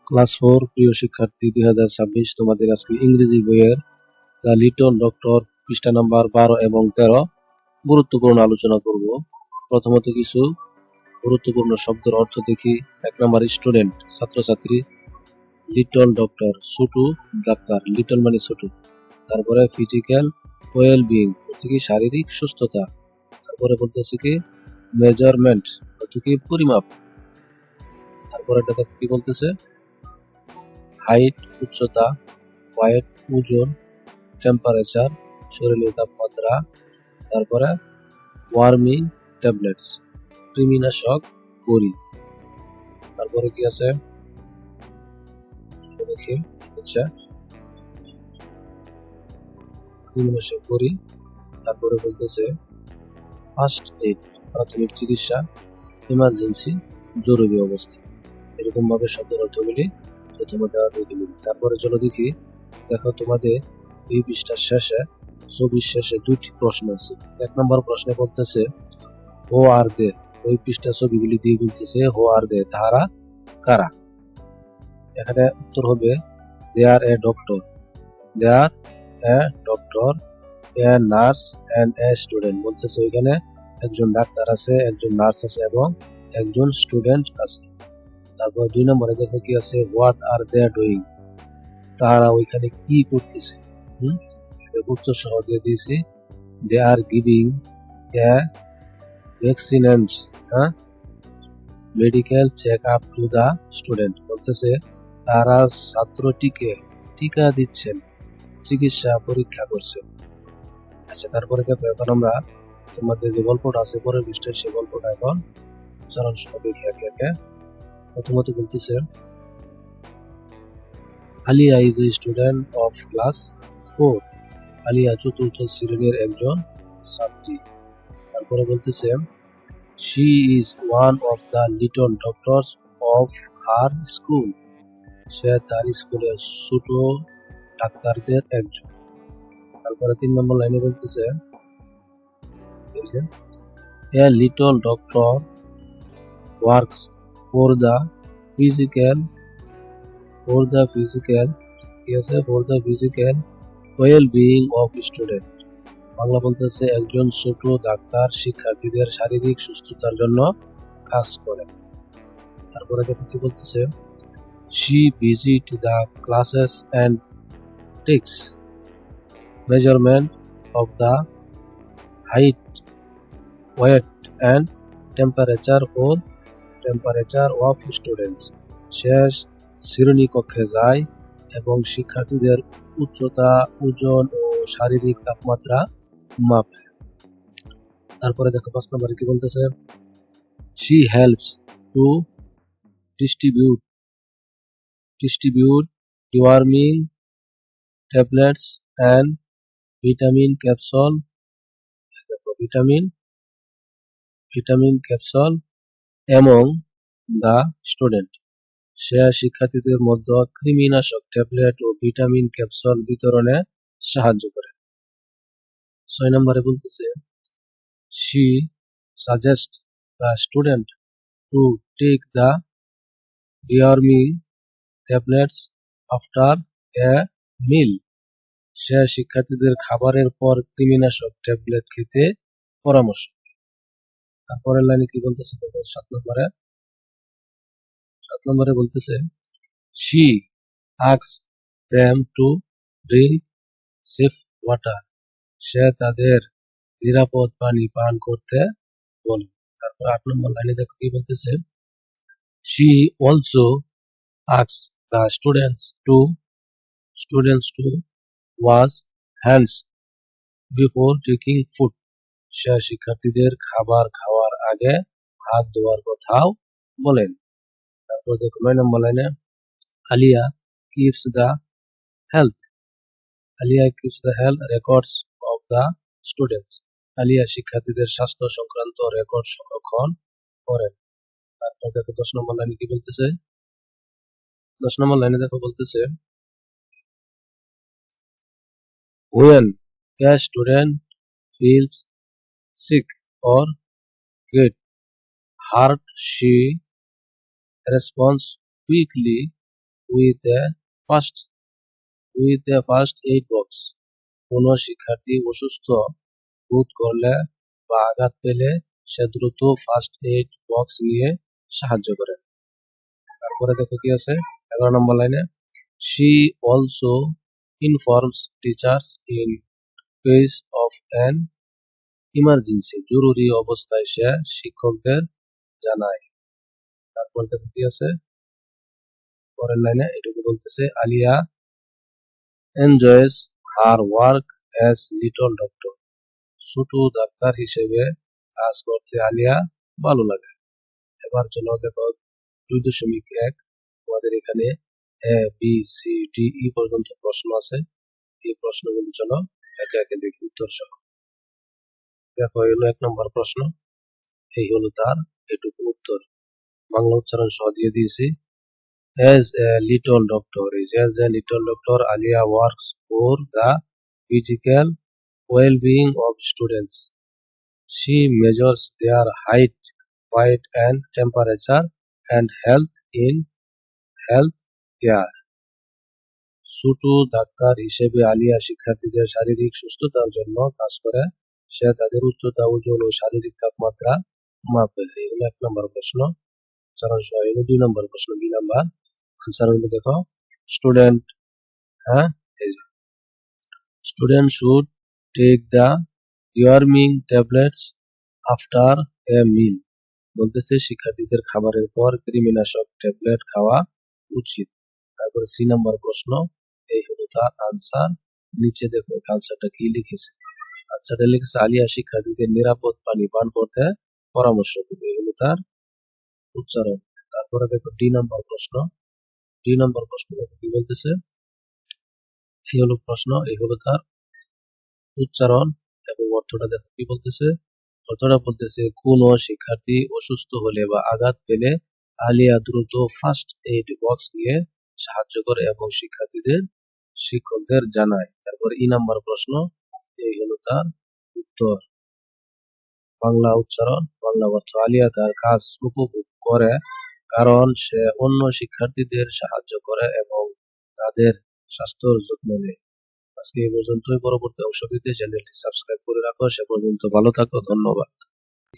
Class 4 প্রিয় শিক্ষার্থী 2026 তোমাদের আজকে ইংরেজি বইয়ের দ্য লিটল ডক্টর পৃষ্ঠা নাম্বার 12 এবং 13 গুরুত্বপূর্ণ আলোচনা করব। প্রথমত কিছু গুরুত্বপূর্ণ শব্দের অর্থ দেখি। 1 নাম্বার স্টুডেন্ট ছাত্রছাত্রী, লিটল ডক্টর ছোট ডাক্তার, লিটল মানে ছোট। তারপরে ফিজিক্যাল ওয়েল বিং অর্থ কি শারীরিক সুস্থতা। তারপরে বলতেছে কি মেজারমেন্ট অর্থ কি পরিমাপ। তারপরে এটা কি বলতেছে হাইট উচ্চতা, ওয়েট ওজন, টেম্পারেচার শরীরের তাপমাত্রা। তারপরে ওয়ার্মিং ট্যাবলেটস কৃমিনাশক বড়ি। তারপরে কি আছে দেখি, আচ্ছা কৃমিনাশক বড়ি। তারপরে বলতেছে ফার্স্ট এইড প্রাথমিক চিকিৎসা, ইমার্জেন্সি জরুরি অবস্থা। এরকম ভাবে শব্দের অর্থগুলি প্রথমে দেওয়া হয়ে গেল। তারপরে চলো দেখি, দেখো তোমাদের এই পৃষ্ঠার শেষে ছবির শেষে দুটি প্রশ্ন আছে। 1 নম্বর প্রশ্নে বলতেছে হো আর দে, ওই পৃষ্ঠা ছবিগুলি দিয়ে বলতেছে হো আর দে তাহারা কারা। এখানে উত্তর হবে they are a doctor, they are a doctor, a nurse and a student. বলতেছে ওইখানে একজন ডাক্তার আছে, একজন নার্স আছে এবং একজন স্টুডেন্ট আছে। তারপর 2 নম্বরে দেখো কি আছে হোয়াট আর দে ডুইং, তারা ওইখানে কি করতেছে। উত্তর সহ দিয়ে দিয়েছি they are giving a vaccination medical check up to the student. বলতেছে তারা ছাত্রটিকে টিকা দিচ্ছেন, চিকিৎসা পরীক্ষা করছেন। আচ্ছা তারপরে দেখো এখন আমরা তোমাদের যে গল্পটা আছে পরের পৃষ্ঠায় সেই গল্পটা এখন উচ্চারণ সহ দেখি একে একে। প্রথমত বলতেছে Aliya is a student of class 4, Aliya চতুর্থ শ্রেণীর একজন ছাত্রী। তারপরে বলতেছে she is one of the little doctors of her school, সে তার স্কুলের ছোট ডাক্তারদের একজন। তারপরে 3 নম্বর লাইনে বলতেছে a little doctor works for the physical well-being of student। Bangla বলতেছে একজন ছোট ডাক্তার শিক্ষার্থীদের শারীরিক সুস্থতার জন্য কাজ করে। তারপরে কি বলতেছে she visit the classes and takes measurement of the height, weight and temperature of students। সে শ্রেণীকক্ষে যায় এবং শিক্ষার্থীদের উচ্চতা, ওজন ও শারীরিক তাপমাত্রা মাপে। তারপরে দেখো 5 নম্বরে কি বলতেছে she helps to distribute deworming tablets and vitamin capsule among the student। সে শিক্ষার্থীদের মধ্যে কৃমিনাশক ট্যাবলেট ও ভিটামিন ক্যাপসুল বিতরণে সাহায্য করে। 6 নম্বরে বলতেছে she suggests the student to take the deworming tablets after a meal। সে শিক্ষার্থীদের খাবারের পর কৃমিনাশক ট্যাবলেট খেতে পরামর্শ। তারপরের লাইনে কি বলতেছে 7 নম্বরে বলতেছে she asks them to drink safe water। সে তাদের নিরাপদ পানি পান করতে বলে। তারপর 8 নম্বর লাইনে দেখো কি বলতেছে she also asks the students to wash hands before taking food। সে শিক্ষার্থীদের খাবার খাওয়ার আগে হাত ধোয়ার কথাও বলেন। তারপর দেখো 9 নম্বর লাইনে Alia keeps the health records of the students। Alia শিক্ষার্থীদের স্বাস্থ্য সংক্রান্ত রেকর্ড সংরক্ষণ করেন। তারপর দেখো 10 নম্বর লাইনে কি বলতেছে 10 নম্বর লাইনে দেখো বলতেছে when a student feels sick or get hurt she responds quickly with a first aid box. কোনো শিক্ষার্থী অসুস্থ বোধ করলে বা আঘাত পেলে সে দ্রুত ফার্স্ট এইড বক্স নিয়ে সাহায্য করে। তারপরে দেখো কি আছে 11 নম্বর লাইনে, she also informs teachers in case of an emergency. জরুরি অবস্থায় সে শিক্ষকদের জানায়। তারপর দেখো কি আছে পরের লাইনে, এটুকু বলতেছে Aliya enjoys her work as little doctor. ছোট ডাক্তার হিসেবে কাজ করতে আলিয়া ভালো লাগে। এবার চলো দেখো 2.1 আমাদের এখানে A B C D E পর্যন্ত প্রশ্ন আছে। এই প্রশ্নগুলি চলো একে একে দেখি উত্তর সহ। দেখো হলো 1 নম্বর প্রশ্ন, এই হলো তার এটুকু উত্তর, বাংলা উচ্চারণ সহ দিয়ে দিয়েছি। As a little doctor Alia works for the physical well-being of students. She measures their height, weight and temperature and health in health care. ছোট ডাক্তার হিসেবে আলিয়া শিক্ষার্থীদের শারীরিক সুস্থতার জন্য কাজ করে। সে তাদের উচ্চতা, ওজন ও শারীরিক তাপমাত্রা মাপে। এই হলো 1 নম্বর প্রশ্ন। উচ্চারণ সহ হলো 2 নম্বর প্রশ্ন, বি নাম্বার। আনসার গুলো দেখো, student student should take the deworming tablets after a meal. বলতেছে শিক্ষার্থীদের খাবারের পর কৃমিনাশক ট্যাবলেট খাওয়া উচিত। তারপর সি নাম্বার প্রশ্ন, এই হলো তার আনসার। নিচে দেখো আনসারটা কি লিখেছে। আনসারটা লিখেছে আলিয়া শিক্ষার্থীদের নিরাপদ পানি পান করতে পরামর্শ দেবে। এই হলো তার উচ্চারণ। তারপরে দেখো ডি নাম্বার প্রশ্ন। ডি নাম্বার প্রশ্ন দেখো কি বলতেছে, এই হলো প্রশ্ন, এই হলো তার উচ্চারণ এবং অর্থটা দেখো কি বলতেছে। অর্থটা বলতেছে কোন শিক্ষার্থী অসুস্থ হলে বা আঘাত পেলে আলিয়া দ্রুত ফার্স্ট এইড বক্স নিয়ে সাহায্য করে এবং শিক্ষকদের জানায়। তারপর ই নাম্বার প্রশ্ন, এই হলো তার উত্তর। বাংলা উচ্চারণ, বাংলা অর্থ, আলিয়া তার কাজ উপভোগ করে কারণ সে অন্য শিক্ষার্থীদের সাহায্য করে এবং তাদের স্বাস্থ্যের যত্ন নেয়। আজকে এই পর্যন্তই। পরবর্তী অংশ পেতে চ্যানেলটি সাবস্ক্রাইব করে রাখো। সে পর্যন্ত ভালো থাকো, ধন্যবাদ।